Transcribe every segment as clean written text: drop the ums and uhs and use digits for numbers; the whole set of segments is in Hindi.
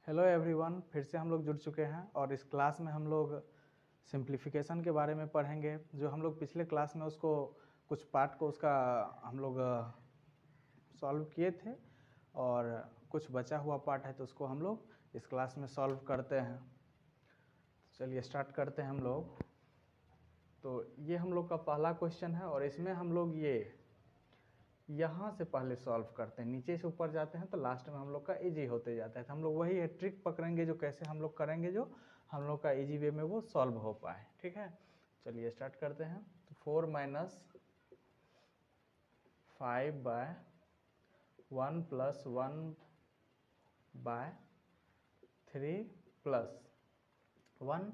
हेलो एवरीवन, फिर से हम लोग जुड़ चुके हैं और इस क्लास में हम लोग सिंप्लीफिकेशन के बारे में पढ़ेंगे। जो हम लोग पिछले क्लास में उसको कुछ पार्ट को उसका हम लोग सॉल्व किए थे और कुछ बचा हुआ पार्ट है तो उसको हम लोग इस क्लास में सॉल्व करते हैं। चलिए स्टार्ट करते हैं हम लोग। तो ये हम लोग का पहला क्वेश्चन है और इसमें हम लोग ये यहाँ से पहले सॉल्व करते हैं, नीचे से ऊपर जाते हैं तो लास्ट में हम लोग का इजी होते जाता है। तो हम लोग वही है ट्रिक पकड़ेंगे जो कैसे हम लोग करेंगे जो हम लोग का इजी वे में वो सॉल्व हो पाए। ठीक है, चलिए स्टार्ट करते हैं। तो 4 minus 5 by 1 plus 1 by 3 plus 1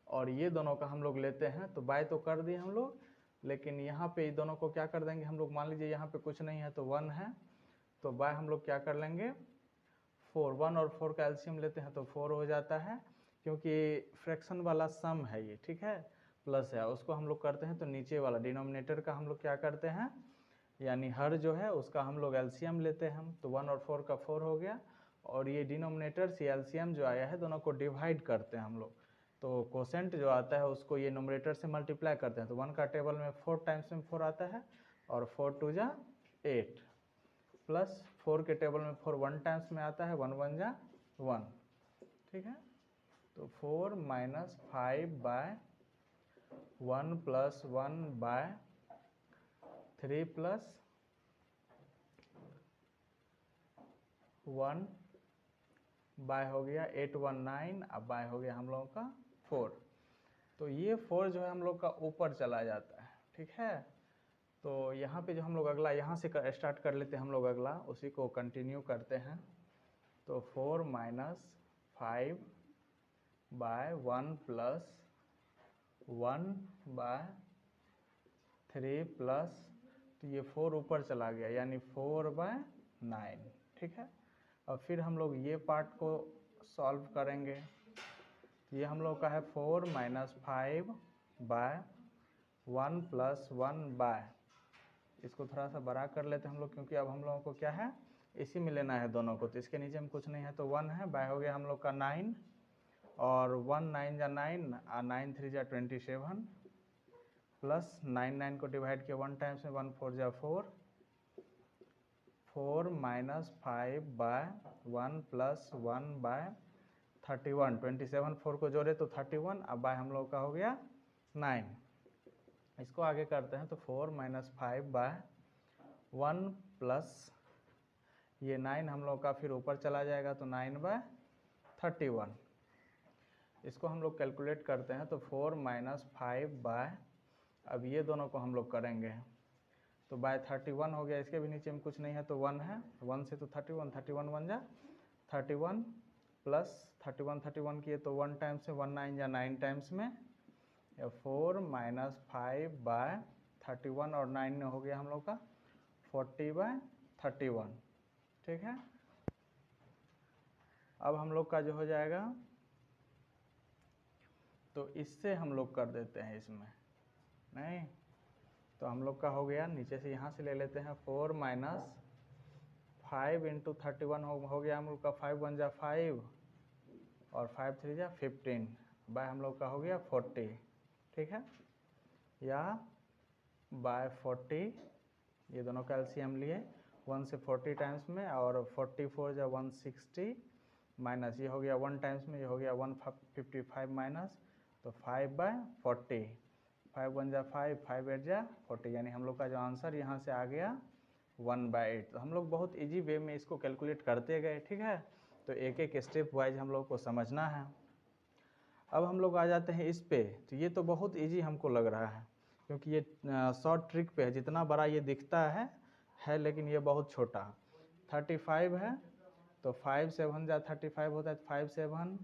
और ये दोनों का हम लोग लेते हैं। तो बाय तो कर दिए हम लोग, लेकिन यहाँ पे ये दोनों को क्या कर देंगे हम लोग। मान लीजिए यहाँ पे कुछ नहीं है तो 1 है, तो बाय हम लोग क्या कर लेंगे 4। 1 और 4 का एलसीएम लेते हैं तो 4 हो जाता है, क्योंकि फ्रैक्शन वाला सम है ये। ठीक है, प्लस है, उसको हम लोग करते हैं तो नीचे वाला डिनोमिनेटर का हम लोग क्या करते हैं, यानी हर जो है उसका हम लोग एलसीएम लेते हैं हम। तो 1 और 4 का 4 हो गया और ये डिनोमिनेटर से एलसीएम जो आया है दोनों को डिवाइड करते हैं हम लोग। तो कोसेंट जो आता है उसको ये नोमिनेटर से मल्टीप्लाई करते हैं। तो 1 का टेबल में 4 टाइम्स में 4 आता है और 4 2 जा 8 प्लस 4 के टेबल में 4 1 टाइम्स में आता है, 1 1 जा 1। ठीक है, तो 4 minus 5 by 1 plus 1 by 3 plus 1 by हो गया 8 1 9, अब बाय हो गया हम लोगों का 4। तो ये 4 जो है हम लोग का ऊपर चला जाता है। ठीक है, तो यहाँ पे जो हम लोग अगला यहाँ से स्टार्ट कर लेते हैं हम लोग, अगला उसी को कंटिन्यू करते हैं। तो 4 minus 5 by 1 plus 1 by 3 plus, तो ये 4 ऊपर चला गया यानी 4 बाय 9। ठीक है, और फिर हम लोग ये पार्ट को सॉल्व करेंगे। ये हम लोग का है 4 माइनस 5 बाय 1 प्लस 1 बाय, इसको थोड़ा सा बड़ा कर लेते हैं हम लोग, क्योंकि अब हम लोगों को क्या है इसी में लेना है दोनों को। तो इसके नीचे में कुछ नहीं है तो 1 है, बाय हो गया हम लोग का 9 और 1 9 जा 9 और 9 3 जा 27 प्लस 9 9 को डिवाइड किया 1 टाइम्स में 1 4 जा 4। 4 माइनस 5 बाय 1 प्लस 1 बाय 31, 27 4 को जोड़े तो 31, अब बाय हम लोग का हो गया 9। इसको आगे करते हैं तो 4 माइनस 5 बाय 1 प्लस ये 9 हम लोग का फिर ऊपर चला जाएगा तो 9 बाय 31। इसको हम लोग कैलकुलेट करते हैं तो 4 माइनस 5 बाय, अब ये दोनों को हम लोग करेंगे तो बाय 31 हो गया। इसके भी नीचे में कुछ नहीं है तो 1 है, 1 से तो 31 31 1 जा 31 प्लस 31 31 किए तो 1 टाइम्स में 1 9 जा 9 टाइम्स में, या 4 माइनस 5 बाय 31 और 9 में हो गया हम लोग का 40 बाय 31। ठीक है, अब हम लोग का जो हो जाएगा तो इससे हम लोग कर देते हैं इसमें नहीं, तो हम लोग का हो गया नीचे से यहाँ से ले लेते हैं 4 माइनस 5 इंटू 31 हो गया हम लोग का 5 1 जा 5 और 5 3 जा 15 बाय हम लोग का हो गया 40। ठीक है, या बाय 40, ये दोनों का एलसीएम लिए 1 से 40 टाइम्स में और 44 जा 160 माइनस ये हो गया 1 टाइम्स में, ये हो गया 155 माइनस, तो 5 बाय 40, 5 1 जा 5 5 8 जा 40, यानी हम लोग का जो आंसर यहाँ से आ गया 1/8। तो हम लोग बहुत इजी वे में इसको कैलकुलेट करते गए। ठीक है, तो एक एक स्टेप वाइज हम लोग को समझना है। अब हम लोग आ जाते हैं इस पे, तो ये तो बहुत इजी हमको लग रहा है, क्योंकि ये शॉर्ट ट्रिक पे है। जितना बड़ा ये दिखता है लेकिन ये बहुत छोटा। 35 है तो 5 7 जा 35 होता है, 5 7,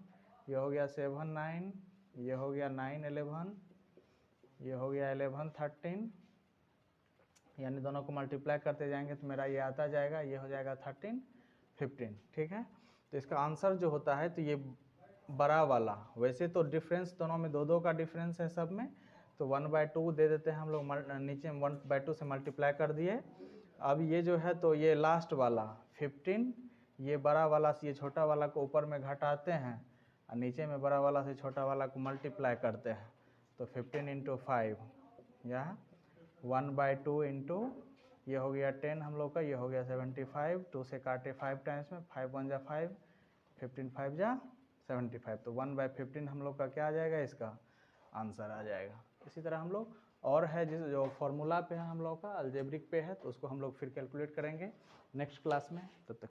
ये हो गया 7 9, ये हो गया 9 11, ये हो गया 11 13, यानी दोनों को मल्टीप्लाई करते जाएंगे तो मेरा ये आता जाएगा, ये हो जाएगा 13 15। ठीक है, तो इसका आंसर जो होता है तो ये बड़ा वाला, वैसे तो डिफरेंस दोनों में 2 2 का डिफरेंस है सब में, तो 1/2 दे देते हैं हम लोग, नीचे में 1/2 से मल्टीप्लाई कर दिए। अब ये जो है तो ये लास्ट वाला 15, ये बड़ा वाला से ये छोटा वाला को ऊपर में घटाते हैं और नीचे में बड़ा वाला से छोटा वाला को मल्टीप्लाई करते हैं, तो 15 इंटू 5 या 1/2 इंटू ये हो गया 10 हम लोग का, ये हो गया 75, 2 से काटे 5 टाइम्स में, 5 1 जा 5, 15 5 जा 75, तो 1/15 हम लोग का क्या आ जाएगा, इसका आंसर आ जाएगा। इसी तरह हम लोग और है जिस जो फॉर्मूला पे है हम लोग का अलजेब्रिक पे है, तो उसको हम लोग फिर कैलकुलेट करेंगे नेक्स्ट क्लास में। तब तक